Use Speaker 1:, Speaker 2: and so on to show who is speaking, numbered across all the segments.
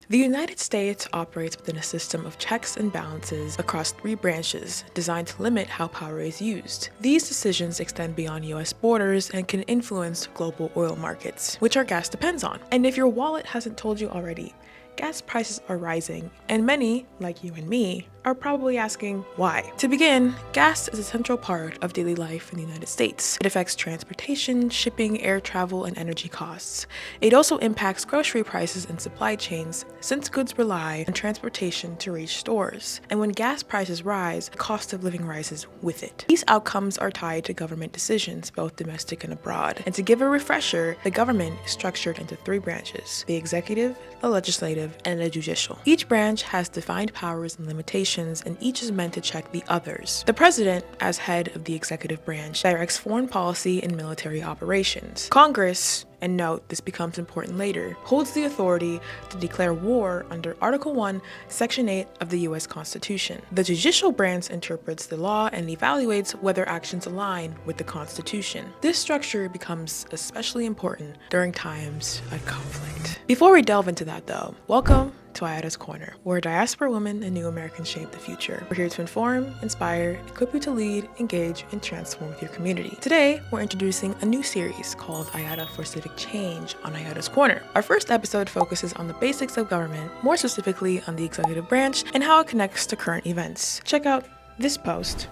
Speaker 1: The United States operates within a system of checks and balances across three branches designed to limit how power is used. These decisions extend beyond US borders and can influence global oil markets, which our gas depends on. And if your wallet hasn't told you already, gas prices are rising, and many, like you and me, are probably asking why. To begin, gas is a central part of daily life in the United States. It affects transportation, shipping, air travel, and energy costs. It also impacts grocery prices and supply chains, since goods rely on transportation to reach stores. And when gas prices rise, the cost of living rises with it. These outcomes are tied to government decisions, both domestic and abroad. And to give a refresher, the government is structured into three branches: the executive, the legislative, and the judicial. Each branch has defined powers and limitations, and each is meant to check the others. The president, as head of the executive branch, directs foreign policy and military operations. Congress, and note this becomes important later, holds the authority to declare war under Article 1, Section 8 of the U.S. Constitution. The judicial branch interprets the law and evaluates whether actions align with the Constitution. This structure becomes especially important during times of conflict. Before we delve into that though, welcome to Ayada's Corner, where diaspora women and new Americans shape the future. We're here to inform, inspire, equip you to lead, engage, and transform with your community. Today, we're introducing a new series called Ayada for Civic Change on Ayada's Corner. Our first episode focuses on the basics of government, more specifically on the executive branch and how it connects to current events. Check out this post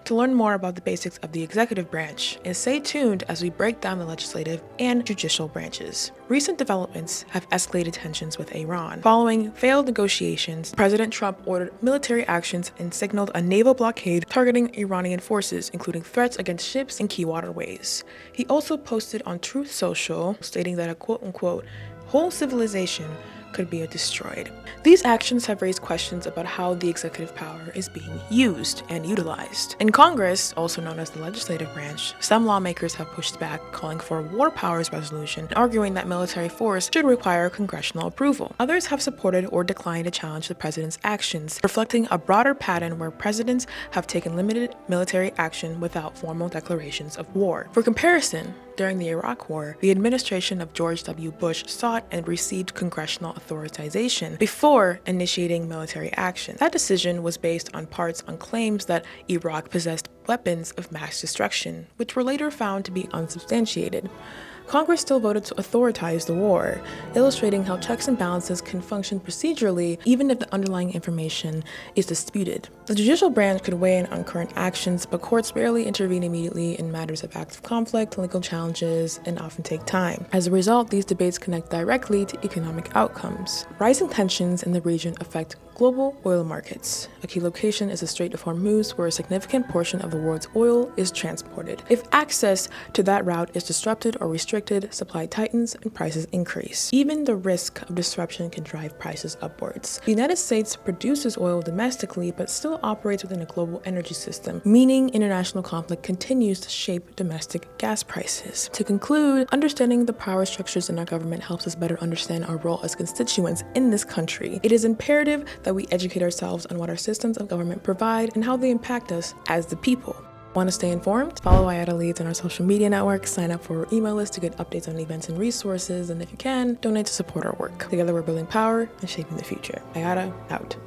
Speaker 1: to learn more about the basics of the executive branch, and stay tuned as we break down the legislative and judicial branches. Recent developments have escalated tensions with Iran. Following failed negotiations, President Trump ordered military actions and signaled a naval blockade targeting Iranian forces, including threats against ships in key waterways. He also posted on Truth Social, stating that a quote-unquote whole civilization could be destroyed. These actions have raised questions about how the executive power is being used and utilized. In Congress, also known as the legislative branch, some lawmakers have pushed back, calling for a war powers resolution and arguing that military force should require congressional approval. Others have supported or declined to challenge the president's actions, reflecting a broader pattern where presidents have taken limited military action without formal declarations of war. For comparison, during the Iraq War, the administration of George W. Bush sought and received congressional authorization before initiating military action. That decision was based on parts on claims that Iraq possessed weapons of mass destruction, which were later found to be unsubstantiated. Congress still voted to authorize the war, illustrating how checks and balances can function procedurally even if the underlying information is disputed. The judicial branch could weigh in on current actions, but courts rarely intervene immediately in matters of active conflict, legal challenges, and often take time. As a result, these debates connect directly to economic outcomes. Rising tensions in the region affect global oil markets. A key location is the Strait of Hormuz, where a significant portion of the world's oil is transported. If access to that route is disrupted or restricted, supply tightens and prices increase. Even the risk of disruption can drive prices upwards. The United States produces oil domestically, but still operates within a global energy system, meaning international conflict continues to shape domestic gas prices. To conclude, understanding the power structures in our government helps us better understand our role as constituents in this country. It is imperative that we educate ourselves on what our systems of government provide and how they impact us as the people. Want to stay informed? Follow Ayada Leads on our social media networks, sign up for our email list to get updates on events and resources, and if you can, donate to support our work. Together we're building power and shaping the future. Ayada, out.